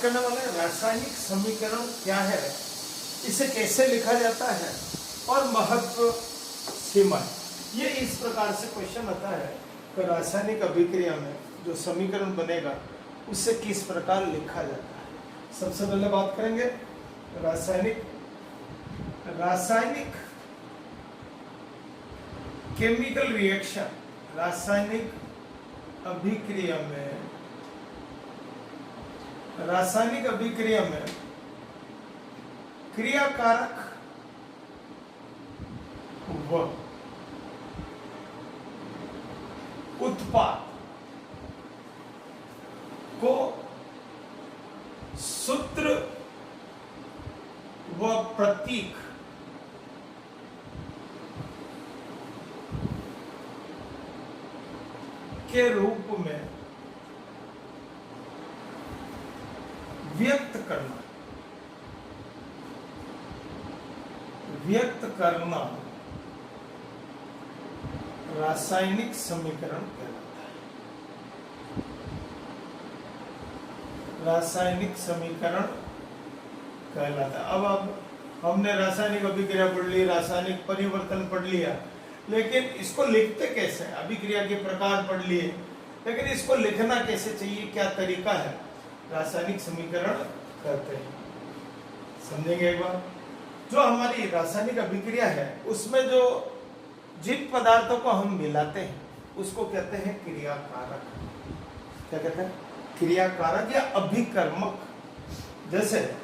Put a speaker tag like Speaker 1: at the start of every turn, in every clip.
Speaker 1: करने वाले हैं रासायनिक समीकरण क्या है, इसे कैसे लिखा जाता है और महत्व सीमा। ये इस प्रकार से क्वेश्चन आता है कि रासायनिक अभिक्रिया में जो समीकरण बनेगा उससे किस प्रकार लिखा जाता है। सबसे पहले बात करेंगे रासायनिक केमिकल रिएक्शन। रासायनिक अभिक्रिया में क्रियाकारक व उत्पाद को सूत्र व प्रतीक के रूप में व्यक्त करना रासायनिक समीकरण कहलाता है। रासायनिक समीकरण कहलाता है। अब हमने रासायनिक अभिक्रिया पढ़ ली, रासायनिक परिवर्तन पढ़ लिया, लेकिन इसको लिखते कैसे? अभिक्रिया के प्रकार पढ़ लिए, लेकिन इसको लिखना कैसे चाहिए, क्या तरीका है? रासायनिक समीकरण करते हैं, समझेंगे एक बार। जो हमारी रासायनिक अभिक्रिया है उसमें जो जिन पदार्थों को हम मिलाते हैं उसको कहते हैं क्रियाकारक। क्या कहते हैं? क्रियाकारक या अभिकर्मक। जैसे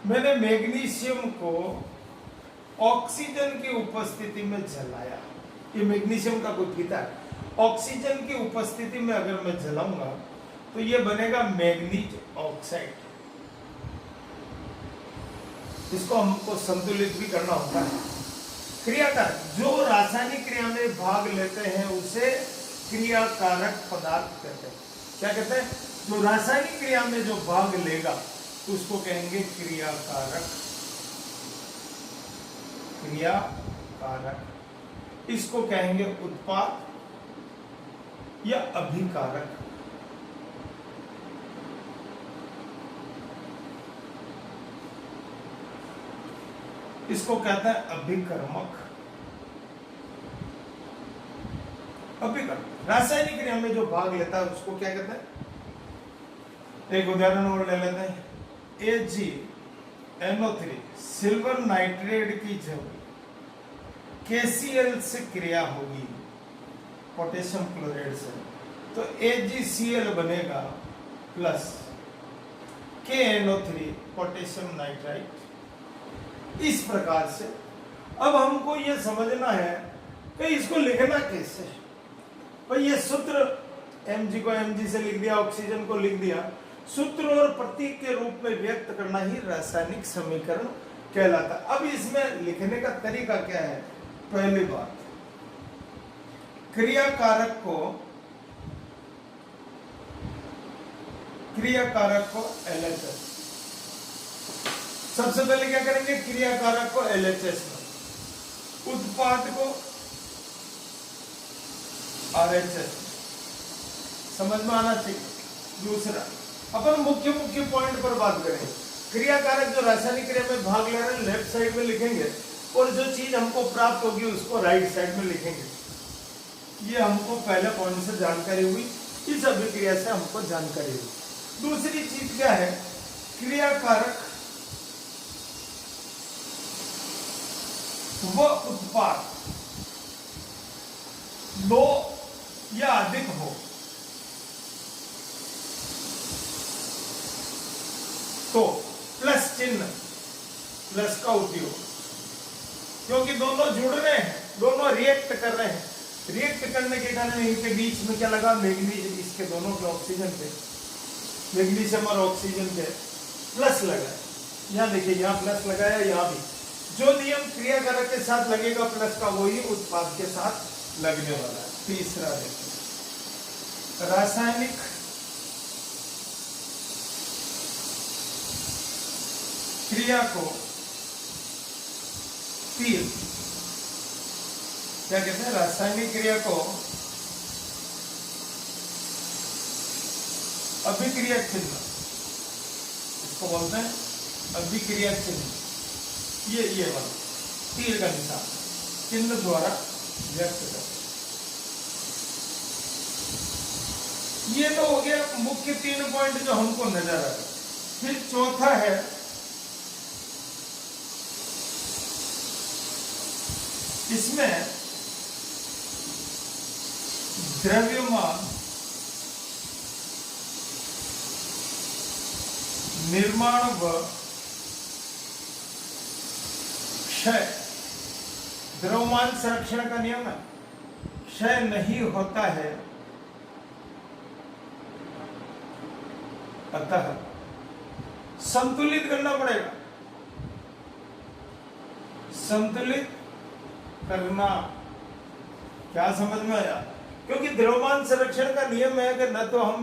Speaker 1: मैंने मैग्नीशियम को ऑक्सीजन की उपस्थिति में जलाया, ये मैग्नीशियम का कोई पिता है, ऑक्सीजन की उपस्थिति में अगर मैं जलाऊंगा तो ये बनेगा मैग्नीज ऑक्साइड। इसको हमको संतुलित भी करना होता है। क्रियाकारक जो रासायनिक क्रिया में भाग लेते हैं उसे क्रियाकारक पदार्थ कहते हैं। क्या कहते हैं? जो रासायनिक क्रिया में जो भाग लेगा उसको कहेंगे क्रियाकारक। इसको कहेंगे उत्पाद या अभिकारक। इसको कहता है अभिकर्मक। रासायनिक क्रिया में जो भाग लेता है उसको क्या कहते हैं? एक उदाहरण और ले लेते हैं। AgNO3 सिल्वर नाइट्रेट की जब KCl से क्रिया होगी पोटेशियम क्लोराइड से, तो AgCl बनेगा प्लस KNO3 पोटेशियम नाइट्राइट। इस प्रकार से अब हमको ये समझना है कि इसको लिखना कैसे है। भाई ये सूत्र Mg को Mg से लिख दिया, ऑक्सीजन को लिख दिया, सूत्र और प्रतीक के रूप में व्यक्त करना ही रासायनिक समीकरण कहलाता है। अब इसमें लिखने का तरीका क्या है? पहली बात, क्रियाकारक को LHS। सबसे पहले क्या करेंगे? क्रियाकारक को LHS में, उत्पाद को RHS। समझ में आना चाहिए। दूसरा, अपन मुख्य पॉइंट पर बात करेंगे। क्रियाकारक जो रासायनिक क्रिया में भाग ले रहे हैं लेफ्ट साइड में लिखेंगे, और जो चीज हमको प्राप्त होगी उसको राइट साइड में लिखेंगे। ये हमको पहले पॉइंट से जानकारी हुई, इस अभिक्रिया से हमको जानकारी हुई। दूसरी चीज क्या है? क्रियाकारक वो उत्पाद दो या अधिक हो तो प्लस चिन्ह, प्लस का उपयोग, क्योंकि दोनों जुड़ रहे हैं, दोनों रिएक्ट कर रहे हैं। रिएक्ट करने के कारण इनके बीच में क्या लगा? मैग्नीज। इसके दोनों के ऑक्सीजन पे, मैग्नीशियम और ऑक्सीजन पे प्लस लगा। यहाँ देखिए, यहाँ प्लस लगाया, यहाँ भी। जो नियम क्रियाकारक के साथ लगेगा प्लस का, वही उत्पाद के साथ लगने वाला है। तीसरा देखिए, रासायनिक क्रिया को तीन, क्या कहते हैं? रासायनिक क्रिया को अभिक्रिया चिन्ह इसको बोलते हैं अभिक्रिया चिन्ह। ये वाला तीर का निशान चिन्ह द्वारा व्यक्त करते। ये तो हो गया मुख्य 3 पॉइंट जो हमको नजर आ रहा। फिर चौथा है इसमें द्रव्यमान, निर्माण व क्षय। द्रव्यमान संरक्षण का नियम है, क्षय नहीं होता है, अतः संतुलित करना पड़ेगा। संतुलित करना, क्या समझ में आया? क्योंकि द्रव्यमान संरक्षण का नियम है कि न तो हम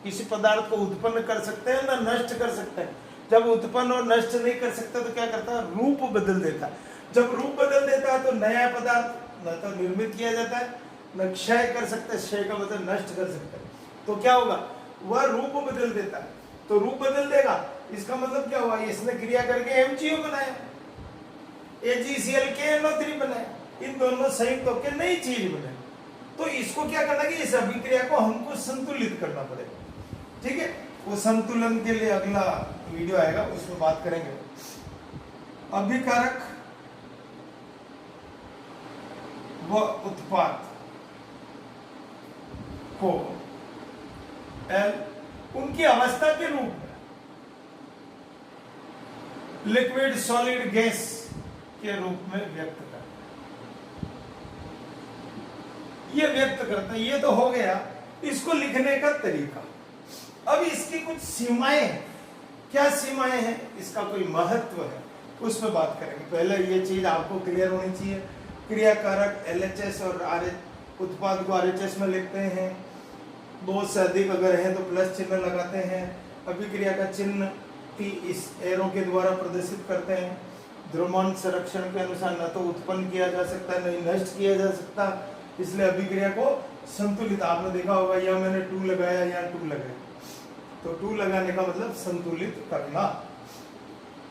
Speaker 1: किसी पदार्थ को उत्पन्न कर सकते हैं न नष्ट कर सकते हैं। जब उत्पन्न और नष्ट नहीं कर सकते तो क्या करता है? रूप बदल देता है। जब रूप बदल देता है तो नया पदार्थ न तो निर्मित किया जाता है न क्षय कर सकते, क्षय का मतलब नष्ट कर सकते हैं। तो क्या होगा? वह रूप बदल देता है। तो रूप बदल देगा, इसका मतलब क्या हुआ? इसने क्रिया करके MgO बनाया, AgCl बनाया, इन दोनों संयुक्त होकर नई चीज बने। तो इसको क्या करना कि इस अभिक्रिया को हमको संतुलित करना पड़ेगा। ठीक है, वो संतुलन के लिए अगला वीडियो आएगा, उसमें बात करेंगे। अभिकारक व उत्पाद को उनकी अवस्था के रूप में लिक्विड, सॉलिड, गैस के रूप में व्यक्त करता है। ये व्यक्त करता है। ये तो हो गया इसको लिखने का तरीका। अब इसकी कुछ सीमाएं, क्या सीमाएं हैं, इसका कोई महत्व है, उस पर बात करेंगे। पहले ये चीज आपको क्लियर होनी चाहिए। क्रियाकारक LHS और RH, उत्पाद को RHS में लिखते हैं। 2 से अधिक अगर है तो प्लस चिन्ह लगाते हैं। अभिक्रिया का चिन्ह इस एरो के द्वारा प्रदर्शित करते हैं। द्रव्यमान संरक्षण के अनुसार न तो उत्पन्न किया जा सकता न ही नष्ट किया जा सकता, इसलिए अभिक्रिया को संतुलित। आपने देखा होगा या मैंने 2 लगाया या 2 लगाया, तो 2 लगाने का मतलब संतुलित करना।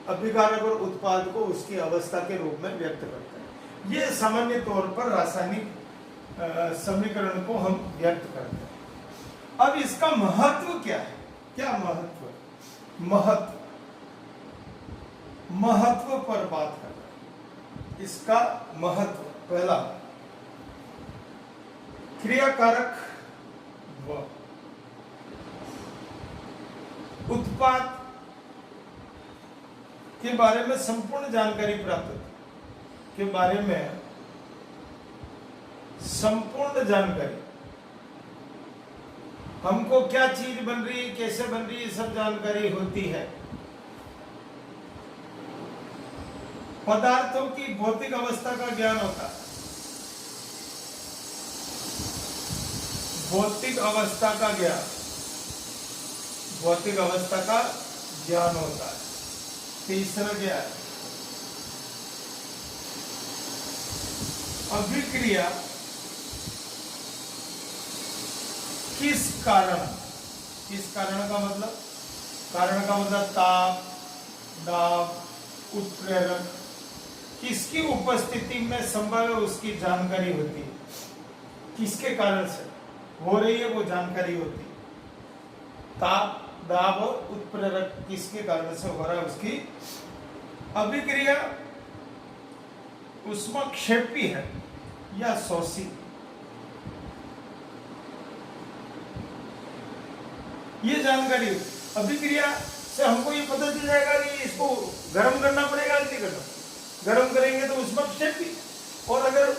Speaker 1: अभिकारक और उत्पाद को उसकी अवस्था के रूप में व्यक्त करते हैं। ये सामान्य तौर पर रासायनिक समीकरण को हम व्यक्त करते हैं। अब इसका महत्व क्या है? क्या महत्व है? महत्व पर बात करते हैं। इसका महत्व, पहला क्रियाकारक व उत्पाद के बारे में संपूर्ण जानकारी प्राप्त के बारे में संपूर्ण जानकारी, हमको क्या चीज बन रही है, कैसे बन रही है, सब जानकारी होती है। पदार्थों की भौतिक अवस्था का ज्ञान होता है। भौतिक अवस्था का ज्ञान, भौतिक अवस्था का ज्ञान होता है। तीसरा ज्ञान अभिक्रिया किस कारण, किस कारण का मतलब, कारण का मतलब ताप, दाब, उत्प्रेरक, किसकी उपस्थिति में संभव है उसकी जानकारी होती है। किसके कारण से हो रही है वो जानकारी होती है। ताप, दाब और उत्प्रेरक किसके कारण से हो रहा है उसकी। अभिक्रिया ऊष्माक्षेपी है या शोषी, ये जानकारी। अभिक्रिया से हमको ये पता चल जाएगा कि इसको गर्म करना पड़ेगा कि नहीं करना। गर्म करेंगे तो ऊष्माक्षेपी, और अगर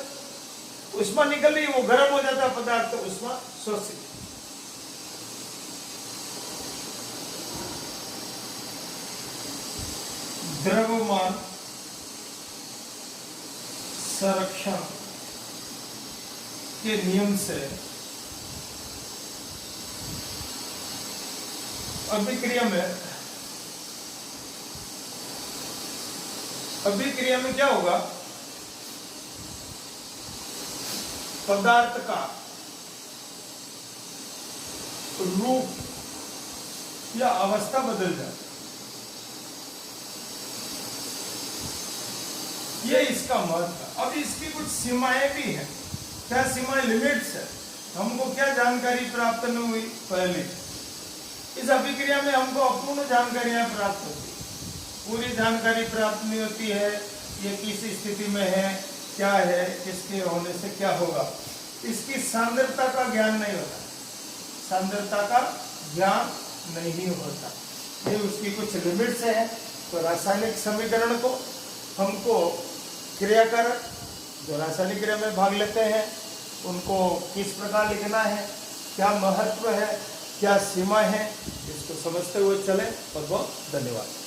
Speaker 1: ऊष्मा निकल रही वो गर्म हो जाता है पदार्थ तो ऊष्मा शोषी। द्रव्यमान संरक्षण के नियम से अभिक्रिया में क्या होगा, पदार्थ का रूप या अवस्था बदल जाए। ये इसका महत्व। अब इसकी कुछ सीमाएं भी हैं। क्या सीमाएं, लिमिट्स है। हमको क्या जानकारी प्राप्त नहीं हुई पहले, इस अभिक्रिया में हमको अपूर्ण जानकारियां प्राप्त होती, पूरी जानकारी प्राप्त नहीं होती है। ये किस स्थिति में है, क्या है, किसके होने से क्या होगा, इसकी सांद्रता का ज्ञान नहीं होता, सांद्रता का ज्ञान नहीं होता। ये उसकी कुछ लिमिट्स है। तो रासायनिक समीकरण को हमको क्रियाकारक जो रासायनिक क्रिया में भाग लेते हैं उनको किस प्रकार लिखना है, क्या महत्व है, क्या सीमा है, इसको समझते हुए चले। बहुत बहुत धन्यवाद।